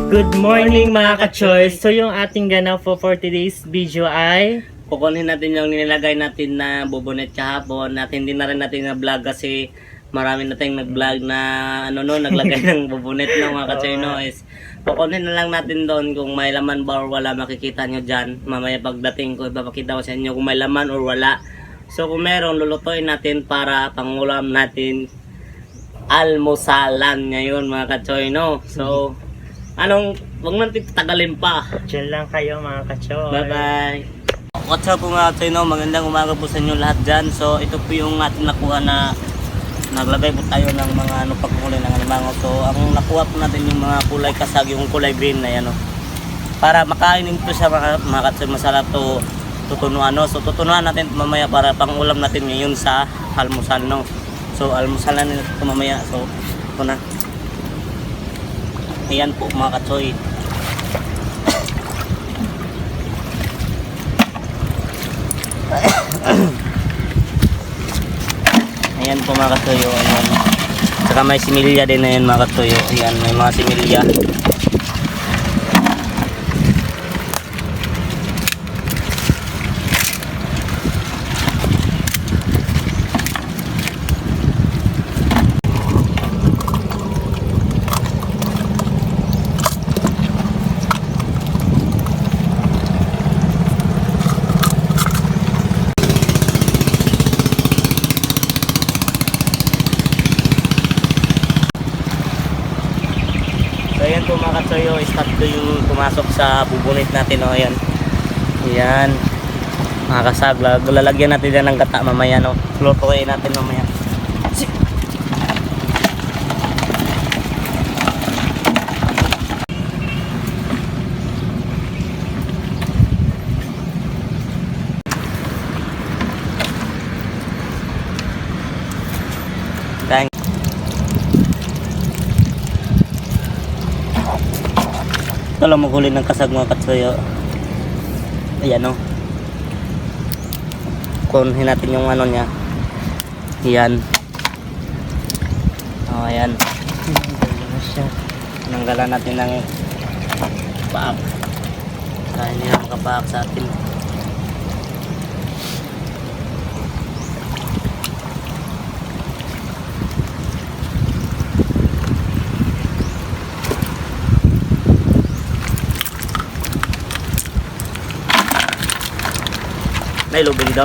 Good morning mga ka-choice! So yung ating ganap for today's video ay Kukunin natin yung nilagay natin na bubunet kahapon at hindi na rin natin na-vlog kasi marami na tayong nag-vlog na naglagay ng bubunet ng mga ka-choice. Kukunin na lang natin doon kung may laman ba or wala, makikita nyo dyan. Mamaya pagdating ko, ipapakita ko sa inyo kung may laman or wala. So kung meron, lulutuin natin para pangulam natin almusalan ngayon mga ka-choy, no? So, wag natin tagalin pa. dyan lang kayo mga ka-choy. Bye-bye! What's up mga ka-choy, no? Magandang umaga po sa inyo lahat dyan. So, ito po yung ating nakuha na naglagay po tayo ng mga pagkulay ng alimango. So, ang nakuha po natin yung mga kulay kasag, yung kulay green na yan, no? Para makainin po siya mga ka-choy, masarap to tutunuan, no? So, tutunuan natin mamaya para pangulam natin ngayon sa almusal, no? So, almusalan nila ito mamaya. So, ito na. Ayan po mga ka-choy. Ayan po mga ka-choy. Ayan. Saka may similya din na yan mga ka-choy. Ayan, may mga similya. Ayan po mga ka-choy, start to yung pumasok sa bubunit natin, no? Ayan. Ayan. Mga kasag, lalagyan natin dyan ng gata mamaya, no? Lutuin natin mamaya. Thanks. Ito lang maghuli ng kasag mga katsoy. Ayan, o. Kunin natin yung niya. Ayan. O, ayan. Nanggalan natin ng paak. Kaya niya makapaak sa atin. May lubig daw.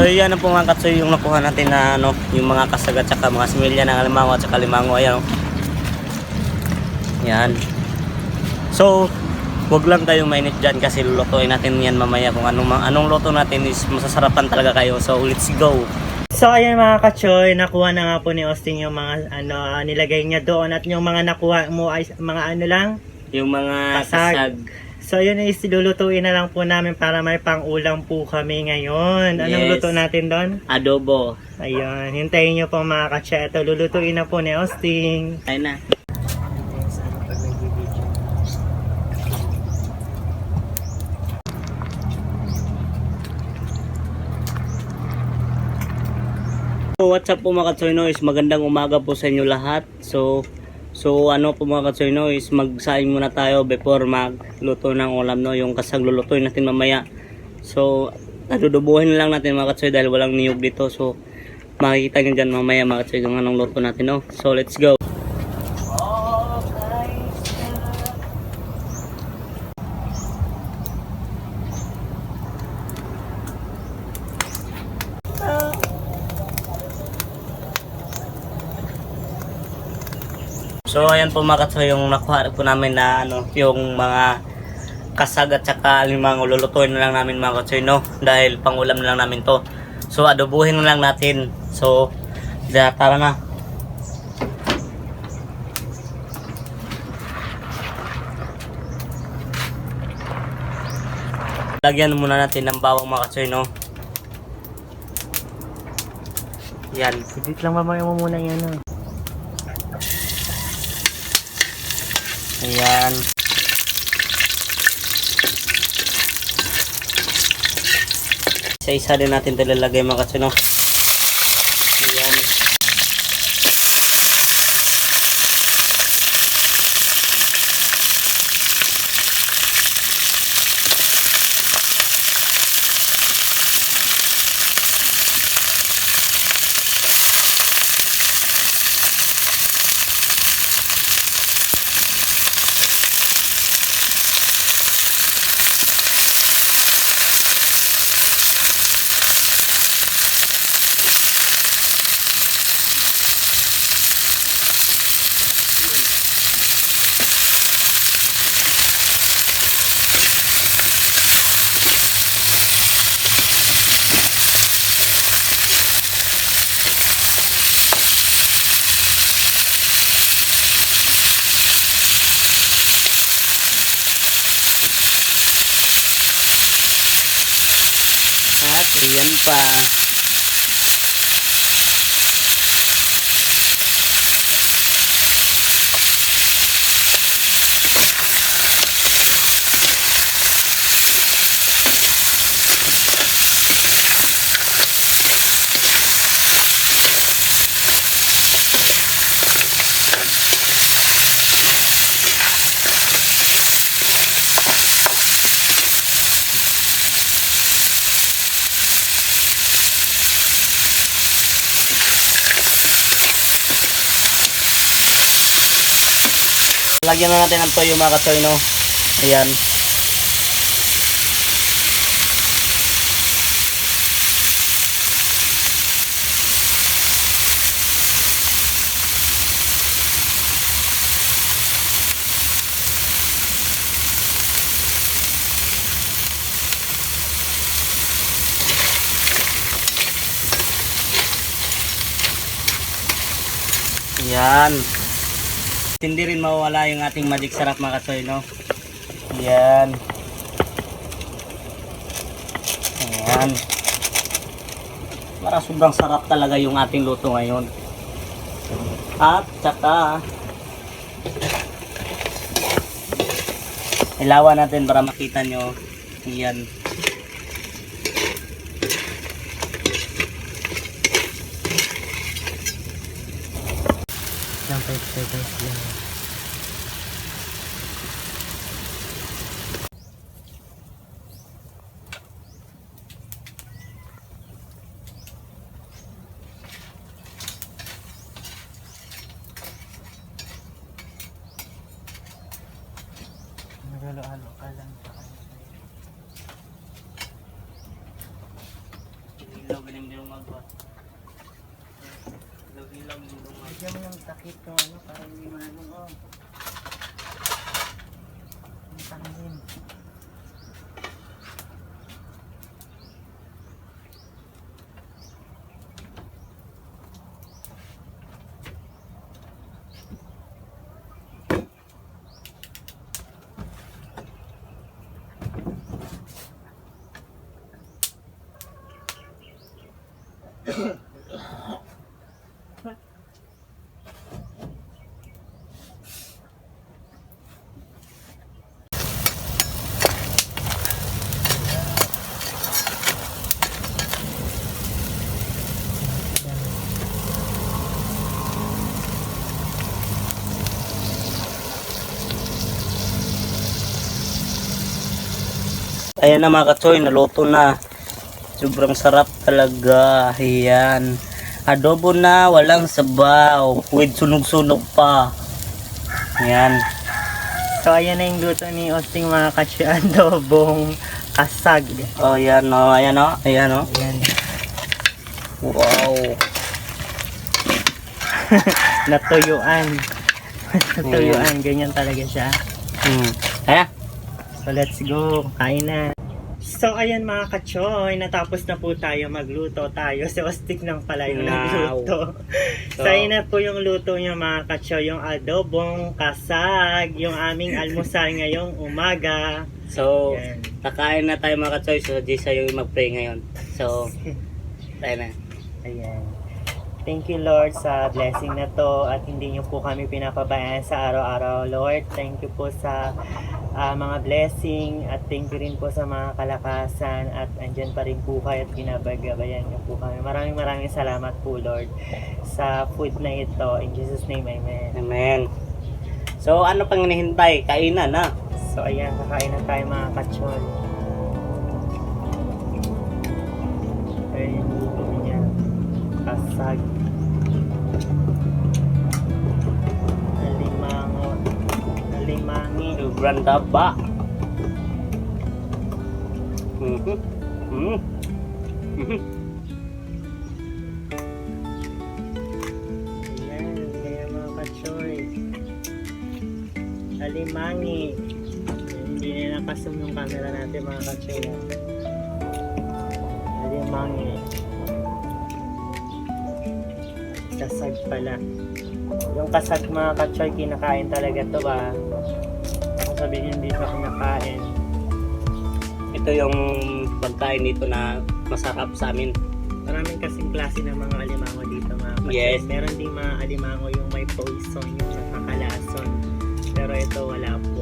So yan na po mga katsoy yung nakuha natin na yung mga kasag at saka mga similya ng alimango at saka limango. Ayan, yan. So wag lang kayong mainit dyan kasi lulutuin natin yan mamaya. Kung anong luto natin is masasarapan talaga kayo. So let's go. So ayan mga ka-choy, nakuha na nga po ni Austin yung mga nilagay niya doon at yung mga nakuha mo ay mga lang? Yung mga kasag. So yun is lulutuin na lang po namin para may pang-ulam po kami ngayon. Anong Yes. luto natin doon? Adobo. Ayun, hintayin nyo po mga ka-choy. Ito lulutuin na po ni Austin. Ayun na. So what's up po mga katsoy, no? Is magandang umaga po sa inyo lahat. So ano po mga katsoy, no? Is magsaing muna tayo before magluto ng ulam, no? Yung kasag lulutuin natin mamaya. So nadudubuhin na lang natin mga katsoy dahil walang niyog dito. So makikita nyo dyan mamaya mga katsoy yung anong luto natin, no? So let's go. So ayan po mga katsoy, yung nakuha po namin na yung mga kasag at saka limang lulutuin na lang namin mga katsoy, no? Dahil pangulam na lang namin to. So adobuhin na lang natin. So tara na. Lagyan muna natin ng bawang mga katsoy, no? Yan. Sidit lang mamaya mo muna yan. Ayan. Isa-isa din natin talalagay mga katsoy, no? Ayan. At ayan pa. Lagyan na natin ng toyo mga katsoy, no? Ayan. Ayan. Hindi rin mawala yung ating magic sarap mga katsoy, no? Ayan. Ayan. Para sobrang sarap talaga yung ating luto ngayon. At saka ilawan natin para makita nyo. Ayan. Lang 5 seconds lang. Nagalo-halo ka lang. Ilaw galing din magwa. Ilaw din magwa. Bigyan mo yung takip ko, para hindi manong, ang tangin. Ayan na mga katsoy, naluto na. Sobrang sarap talaga. Ayan. Adobo na, walang sabaw. With sunog-sunog pa. Ayan. So ayan na yung luto ni Osting mga katsoy, adobong kasag. Oh, ayan o. Ayan o. Ayan o. Ayan. Wow. Natuyuan. Tuyuan, ganyan talaga siya. Kaya? So let's go, kain na. So ayan mga kachoy, natapos na po tayo magluto tayo. Si Ostik lang pala yung Wow. nagluto. So ayun na po yung luto niya mga kachoy, yung adobong kasag, yung aming almusal ngayong umaga. So, Yan. kakain na tayo mga ka-choy. So, Jisa yung mag-pray ngayon. So, tayo na. Ayan. Thank you Lord sa blessing na to at hindi niyo po kami pinapabayaan sa araw-araw Lord. Thank you po sa mga blessing at thank you rin po sa mga kalakasan at andyan pa rin po kayo at pinabagabayan niyo po kami. Maraming salamat po Lord sa food na ito. In Jesus name, Amen. Amen. So, ano pang hinihintay? Kainan na. So ayan, kakain na tayo mga kachol. Ayan yung luto niya. Kasag. Alimango. Alimangi. Sobrang taba. Ayan, kaya mga kachoy. Alimangi. Hindi na nakasum yung camera natin mga kachoy. Alimangi. Kasag pala. Yung kasag mga kachoy, kinakain talaga to ba? Ako sabihin hindi pa kinakain. Ito yung pagkain dito na masarap sa amin. Maraming kasing klase ng mga alimango dito mga kachoy. Yes. Meron ding mga alimango yung may poison, yung nakakalason. Pero ito wala po.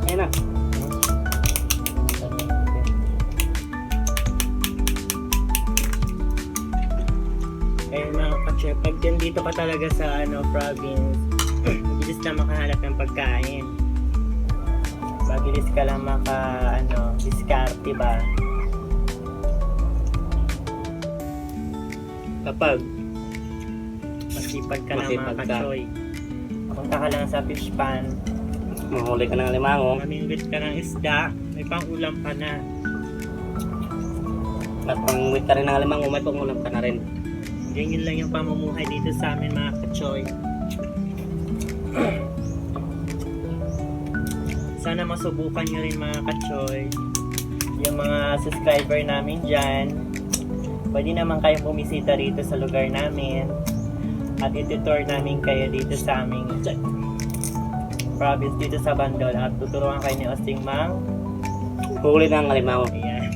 Ayan na. Ayun mga kache, pag dyan dito ka talaga sa province, mabilis na makahanap ng pagkain. Mabilis ka lang diskarte ba? Kapag Masipag ka lang Masipag mga ka. kachoy. Punta ka lang sa fish pan, mahuli ka ng limango mamingwit ka ng isda, may pang-ulam ka na. at pangwit ka rin ng limango, may pangulam ka na rin. Ganyan lang yung pamumuhay dito sa amin mga kachoy. Sana masubukan nyo rin mga kachoy. Yung mga subscriber namin dyan, pwede naman kayong bumisita rito sa lugar namin at itutour namin kayo dito sa aming province dito sa Bandol at tuturuan kayo ni Osting Mang. Huli ng limango Ayan.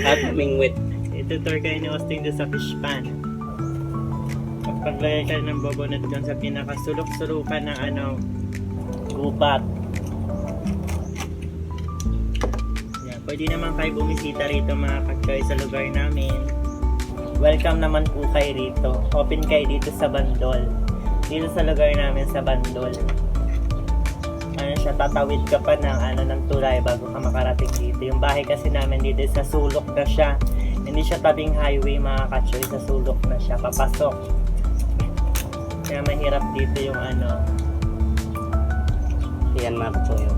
at mingwit. Itutour kayo ni Osting doon sa fish pan. Paglagay ka ng bobonat doon sa pinakasulok-sulukan ng gubat. Yan. Pwede naman kayo bumisita rito mga kachoy sa lugar namin. Welcome naman po kayo rito. Open kayo dito sa Bandol. Dito sa lugar namin sa Bandol. Tatawid ka pa ng tulay bago ka makarating dito. Yung bahay kasi namin dito sa sulok na siya. Hindi siya tabing highway mga kachoy. Sa sulok na siya. Papasok. Kaya mahirap dito yung Yan mga kachoyo.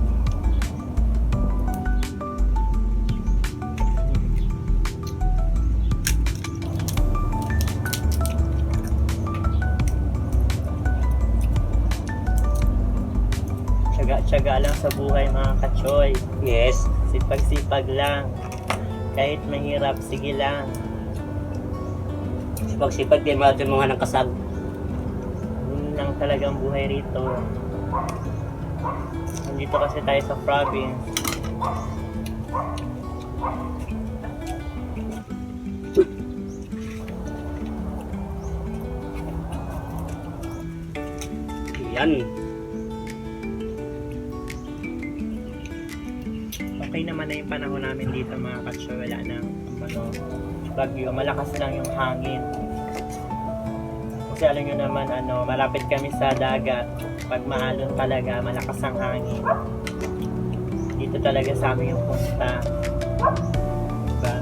Tiyaga lang sa buhay mga kachoy. Yes. Sipag-sipag lang. Kahit mahirap, sige lang. Sipag-sipag din mga ng kasag. Yun lang talagang buhay rito. Nandito kasi tayo sa province. Yan. okay naman na yung panahon namin dito mga katsoy. Wala nang bagyo. Malakas lang yung hangin. Kasi alam nyo naman, malapit kami sa dagat. Pag maalon talaga, malakas ang hangin. Dito talaga sa amin yung punta. Diba?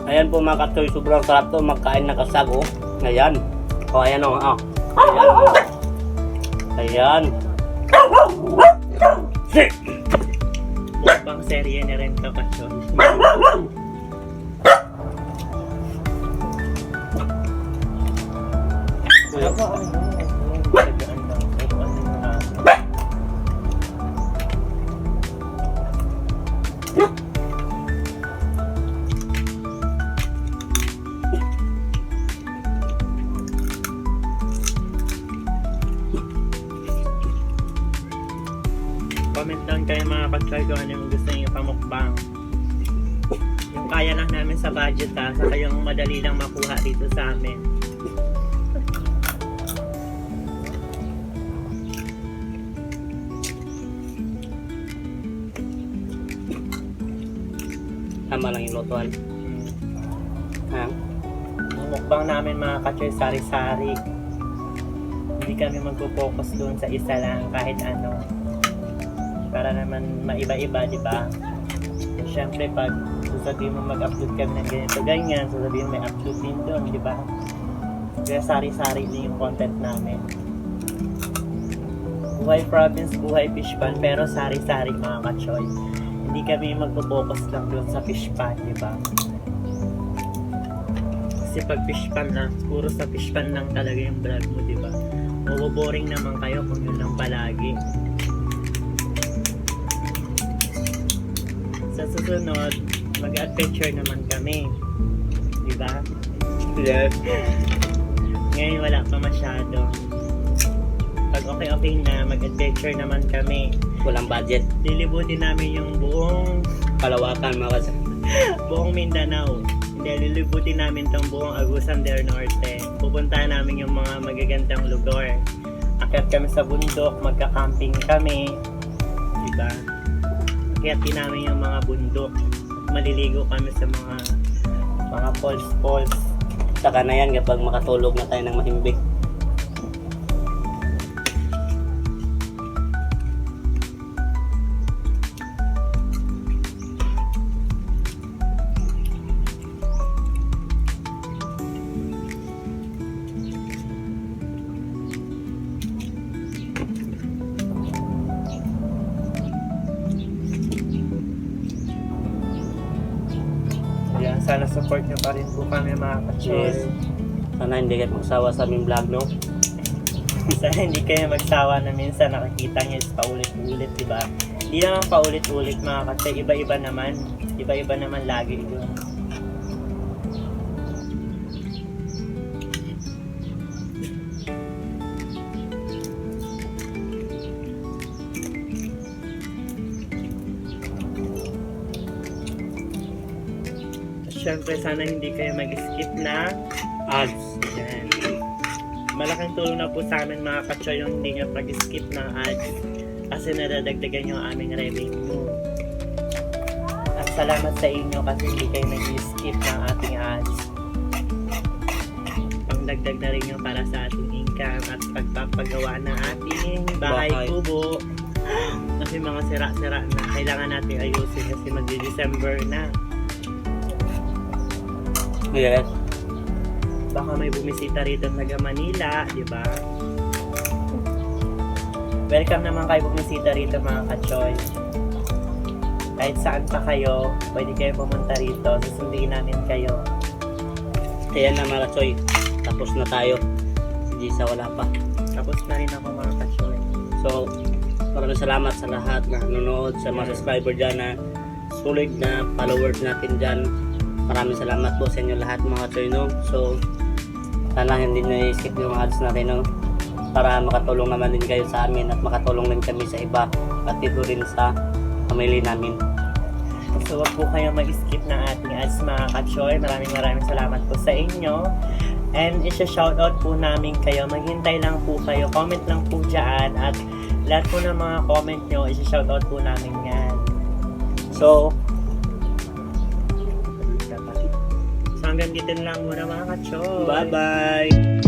Ayan po mga katsoy, sobrang sarap to magkain na kasag oh. Ayan. O ayan o. Oh. Ayan. Bang serye na rin to katsoy. Comment down kayo mga katsoy kung ano yung gusto niyo pamukbang. Yung kaya lang namin sa budget saka yung madali lang makuha dito sa amin. Tama lang yung lotuhan. Ha? Yung mukbang namin mga katsoy, sari-sari. Hindi kami magpo-focus doon sa isa lang kahit ano. Para naman maiba-iba, di ba? So, syempre, pag sasabihin mo mag-upload kami ng ganito, ganyan, sasabihin mo may upload din doon, di ba? Kaya sari-sari din yung content namin. Buhay province, buhay fish pan, pero sari-sari mga katsoy. Hindi kami magpo-focus lang doon sa fish pan, di ba? Kasi pag fish pan lang, puro sa fish pan lang talaga yung vlog mo, di ba? Maboboring naman kayo kung yun lang palagi. Sa susunod, mag-adventure naman kami. Di ba? Yes. Ngayon wala pa masyado. Pag okay na, mag-adventure naman kami. Walang budget. Lilibutin namin yung buong Kalawakan mga kasag. buong Mindanao. Hindi, lilibutin namin tong buong Agusan del Norte. Pupuntahan namin yung mga magagandang lugar. Akyat kami sa bundok, magka-camping kami. Diba? Akyatin namin yung mga bundok. Maliligo kami sa mga falls. Saka na yan kapag makatulog na tayo ng mahimbing. Ayan, sana support nyo pa rin po kami mga katsoy. Yes. Sana hindi kayo magsawa sa aming vlog, no? Sana hindi kayo magsawa na minsan nakikita nyo is paulit-ulit, di ba? Hindi naman paulit-ulit mga katsoy, iba-iba naman. Iba-iba naman lagi yun. Siyempre, sana hindi kayo mag-skip na Ads. yan. Malaking tulong na po sa amin mga katsoy yung hindi nyo pag-skip ng ads kasi nadadagdagan yung aming revenue. At salamat sa inyo kasi hindi kayo nag-skip ng ating ads. Pangdagdag na rin yung para sa ating income at pagpapagawa ng ating bahay Bahay. kubo. Kasi mga sira-sira na kailangan natin ayusin kasi mag-December na. Yes. Baka may bumisita rito taga Manila, di ba? Welcome naman kayo bumisita rito mga katsoy. Kahit saan pa kayo, pwede kayo pumunta rito. Susundin namin kayo. Ayan na mga katsoy. Tapos na tayo. Si Gisa wala pa. Tapos na rin ako mga katsoy. So, maraming salamat sa lahat na nanonood, sa mga subscriber dyan na sulit na followers natin dyan. Maraming salamat po sa inyo lahat mga choy, no? So, sana hindi nyo i-skip yung ads natin, no? Para makatulong naman din kayo sa amin at makatulong din kami sa iba at dito rin sa family namin. So wag po kayo mag-skip ng ating ads mga ka-choy. Maraming salamat po sa inyo. And isa-shoutout po namin kayo. Maghintay lang po kayo. Comment lang po dyan. At lahat po ng mga comment nyo, isa-shoutout po namin yan. So, So hanggang dito na lang muna mga ka-choy. bye-bye!